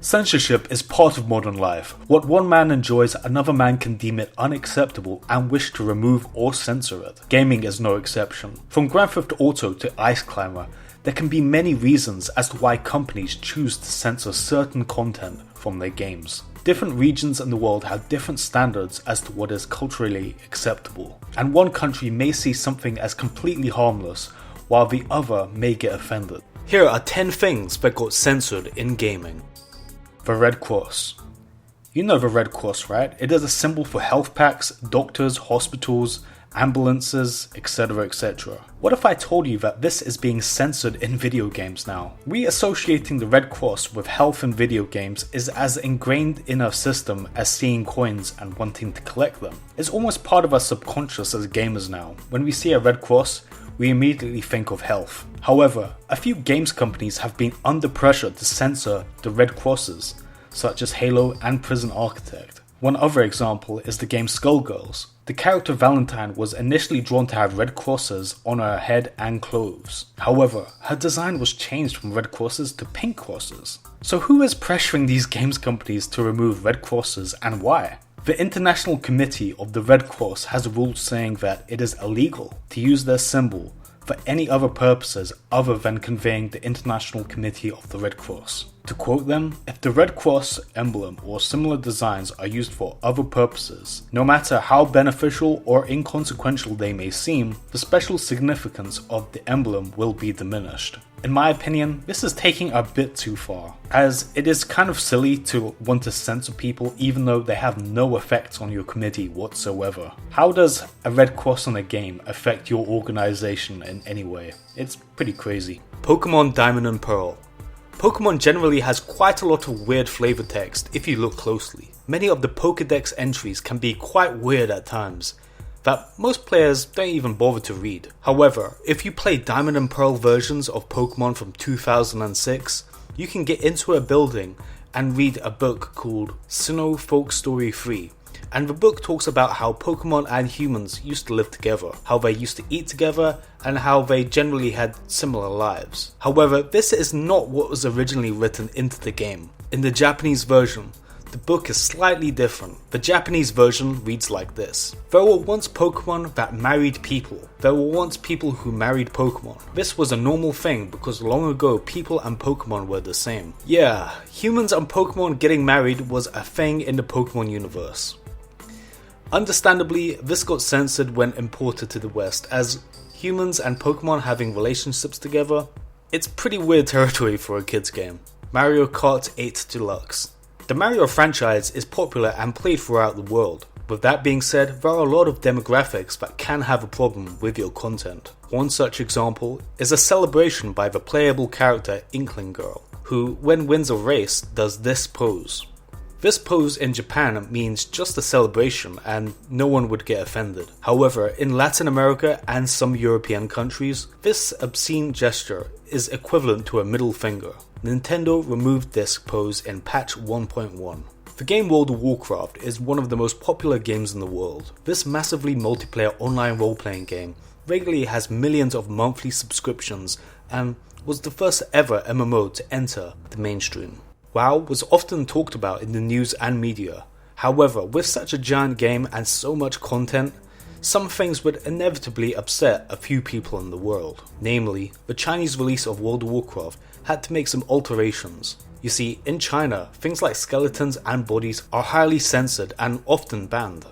Censorship is part of modern life. What one man enjoys, another man can deem it unacceptable and wish to remove or censor it. Gaming is no exception. From Grand Theft Auto to Ice Climber, there can be many reasons as to why companies choose to censor certain content from their games. Different regions in the world have different standards as to what is culturally acceptable, and one country may see something as completely harmless, while the other may get offended. Here are 10 things that got censored in gaming. The Red Cross. You know the Red Cross, right? It is a symbol for health packs, doctors, hospitals, ambulances, etc, etc. What if I told you that this is being censored in video games now? We associating the Red Cross with health in video games is as ingrained in our system as seeing coins and wanting to collect them. It's almost part of our subconscious as gamers now. When we see a Red Cross, we immediately think of health. However, a few games companies have been under pressure to censor the Red Crosses, such as Halo and Prison Architect. One other example is the game Skullgirls. The character Valentine was initially drawn to have red crosses on her head and clothes. However, her design was changed from red crosses to pink crosses. So who is pressuring these games companies to remove red crosses and why? The International Committee of the Red Cross has rules saying that it is illegal to use their symbol for any other purposes other than conveying the International Committee of the Red Cross. To quote them, if the Red Cross emblem or similar designs are used for other purposes, no matter how beneficial or inconsequential they may seem, the special significance of the emblem will be diminished. In my opinion, this is taking a bit too far, as it is kind of silly to want to censor people even though they have no effect on your committee whatsoever. How does a red cross on a game affect your organization in any way? It's pretty crazy. Pokemon Diamond and Pearl. Pokemon generally has quite a lot of weird flavor text if you look closely. Many of the Pokédex entries can be quite weird at times, that most players don't even bother to read. However, if you play Diamond and Pearl versions of Pokemon from 2006, you can get into a building and read a book called Sinnoh Folk Story 3. And the book talks about how Pokemon and humans used to live together, how they used to eat together, and how they generally had similar lives. However, this is not what was originally written into the game. In the Japanese version, the book is slightly different. The Japanese version reads like this. There were once Pokemon that married people. There were once people who married Pokemon. This was a normal thing because long ago people and Pokemon were the same. Yeah, humans and Pokemon getting married was a thing in the Pokemon universe. Understandably, this got censored when imported to the West, as humans and Pokemon having relationships together, it's pretty weird territory for a kids game. Mario Kart 8 Deluxe. The Mario franchise is popular and played throughout the world. With that being said, there are a lot of demographics that can have a problem with your content. One such example is a celebration by the playable character Inkling Girl, who, when wins a race, does this pose. This pose in Japan means just a celebration and no one would get offended. However, in Latin America and some European countries, this obscene gesture is equivalent to a middle finger. Nintendo removed this pose in patch 1.1. The game World of Warcraft is one of the most popular games in the world. This massively multiplayer online role-playing game regularly has millions of monthly subscriptions and was the first ever MMO to enter the mainstream. WoW was often talked about in the news and media. However, with such a giant game and so much content, some things would inevitably upset a few people in the world. Namely, the Chinese release of World of Warcraft had to make some alterations. You see, in China, things like skeletons and bodies are highly censored and often banned.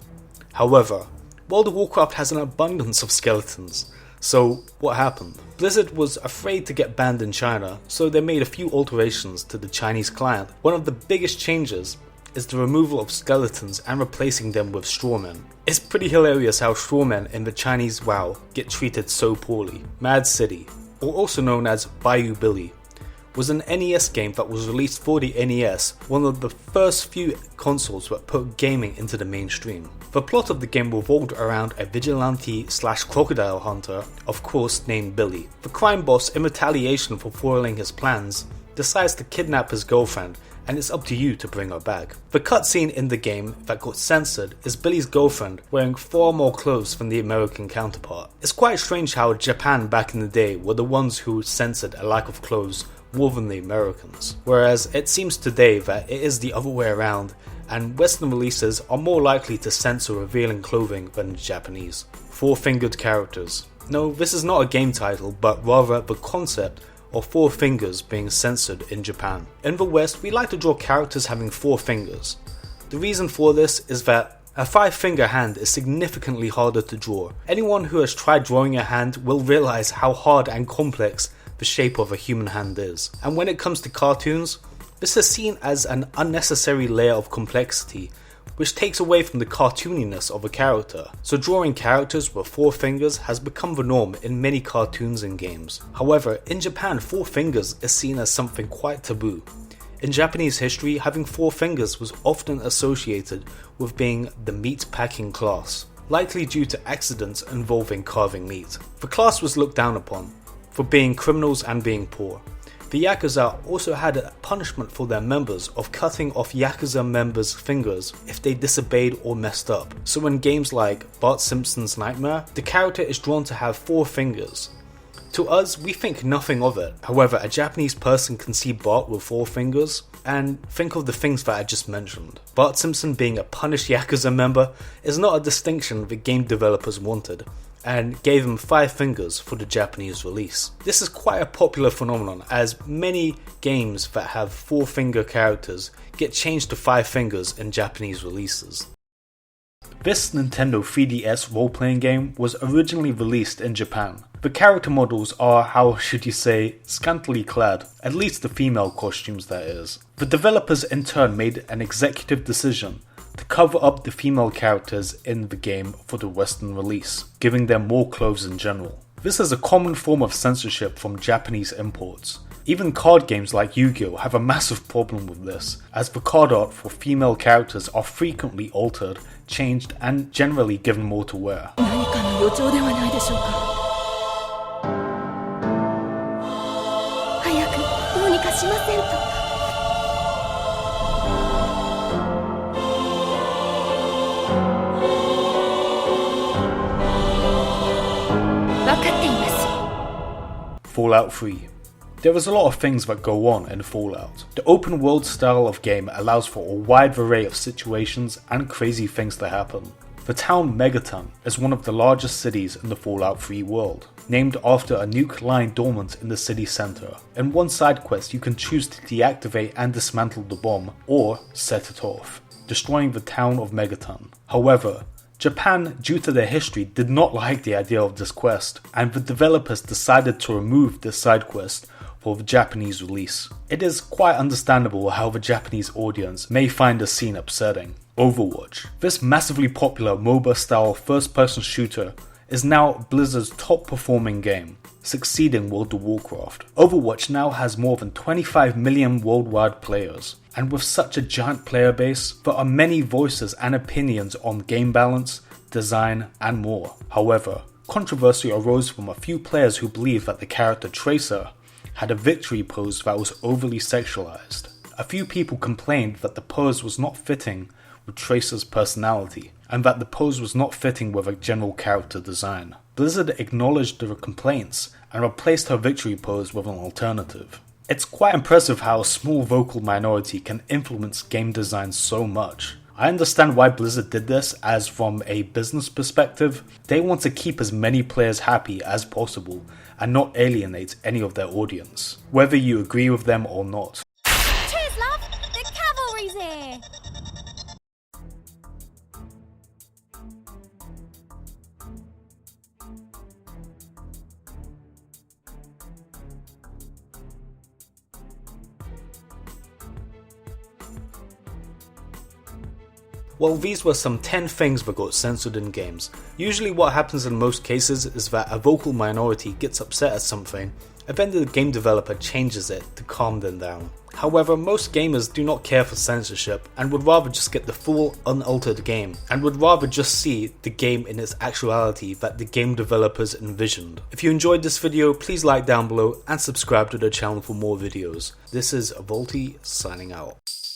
However, World of Warcraft has an abundance of skeletons. So, what happened? Blizzard was afraid to get banned in China, so they made a few alterations to the Chinese client. One of the biggest changes is the removal of skeletons and replacing them with strawmen. It's pretty hilarious how strawmen in the Chinese WoW get treated so poorly. Mad City, or also known as Bayou Billy, was an NES game that was released for the NES, one of the first few consoles that put gaming into the mainstream. The plot of the game revolved around a vigilante/crocodile hunter, of course named Billy. The crime boss, in retaliation for foiling his plans, decides to kidnap his girlfriend, and it's up to you to bring her back. The cutscene in the game that got censored is Billy's girlfriend wearing far more clothes than the American counterpart. It's quite strange how Japan back in the day were the ones who censored a lack of clothes, more than the Americans, whereas it seems today that it is the other way around, and Western releases are more likely to censor revealing clothing than the Japanese. Four-fingered characters. No, this is not a game title, but rather the concept of four fingers being censored in Japan. In the West, we like to draw characters having four fingers. The reason for this is that a five-finger hand is significantly harder to draw. Anyone who has tried drawing a hand will realize how hard and complex the shape of a human hand is. And when it comes to cartoons, this is seen as an unnecessary layer of complexity, which takes away from the cartooniness of a character. So drawing characters with four fingers has become the norm in many cartoons and games. However, in Japan, four fingers is seen as something quite taboo. In Japanese history, having four fingers was often associated with being the meat-packing class, likely due to accidents involving carving meat. The class was looked down upon for being criminals and being poor. The Yakuza also had a punishment for their members of cutting off Yakuza members' fingers if they disobeyed or messed up. So in games like Bart Simpson's Nightmare, the character is drawn to have four fingers. To us, we think nothing of it. However, a Japanese person can see Bart with four fingers and think of the things that I just mentioned. Bart Simpson being a punished Yakuza member is not a distinction the game developers wanted, and gave him five fingers for the Japanese release. This is quite a popular phenomenon, as many games that have four-finger characters get changed to five fingers in Japanese releases. This Nintendo 3DS role-playing game was originally released in Japan. The character models are, how should you say, scantily clad, at least the female costumes that is. The developers in turn made an executive decision to cover up the female characters in the game for the Western release, giving them more clothes in general. This is a common form of censorship from Japanese imports. Even card games like Yu-Gi-Oh! Have a massive problem with this, as the card art for female characters are frequently altered, changed, and generally given more to wear. Fallout 3. There is a lot of things that go on in Fallout. The open world style of game allows for a wide array of situations and crazy things to happen. The town Megaton is one of the largest cities in the Fallout 3 world, named after a nuke lying dormant in the city centre. In one side quest you can choose to deactivate and dismantle the bomb, or set it off, destroying the town of Megaton. However, Japan, due to their history, did not like the idea of this quest, and the developers decided to remove this side quest for the Japanese release. It is quite understandable how the Japanese audience may find the scene upsetting. Overwatch. This massively popular MOBA style first-person shooter is now Blizzard's top performing game, succeeding World of Warcraft. Overwatch now has more than 25 million worldwide players, and with such a giant player base, there are many voices and opinions on game balance, design, and more. However, controversy arose from a few players who believed that the character Tracer had a victory pose that was overly sexualized. A few people complained that the pose was not fitting with Tracer's personality, and that the pose was not fitting with a general character design. Blizzard acknowledged the complaints and replaced her victory pose with an alternative. It's quite impressive how a small vocal minority can influence game design so much. I understand why Blizzard did this, as from a business perspective, they want to keep as many players happy as possible and not alienate any of their audience, whether you agree with them or not. Cheers, love! The cavalry's here! Well, these were some 10 things that got censored in games. Usually what happens in most cases is that a vocal minority gets upset at something, and then the game developer changes it to calm them down. However, most gamers do not care for censorship and would rather just get the full unaltered game, and would rather just see the game in its actuality that the game developers envisioned. If you enjoyed this video, please like down below and subscribe to the channel for more videos. This is Volty signing out.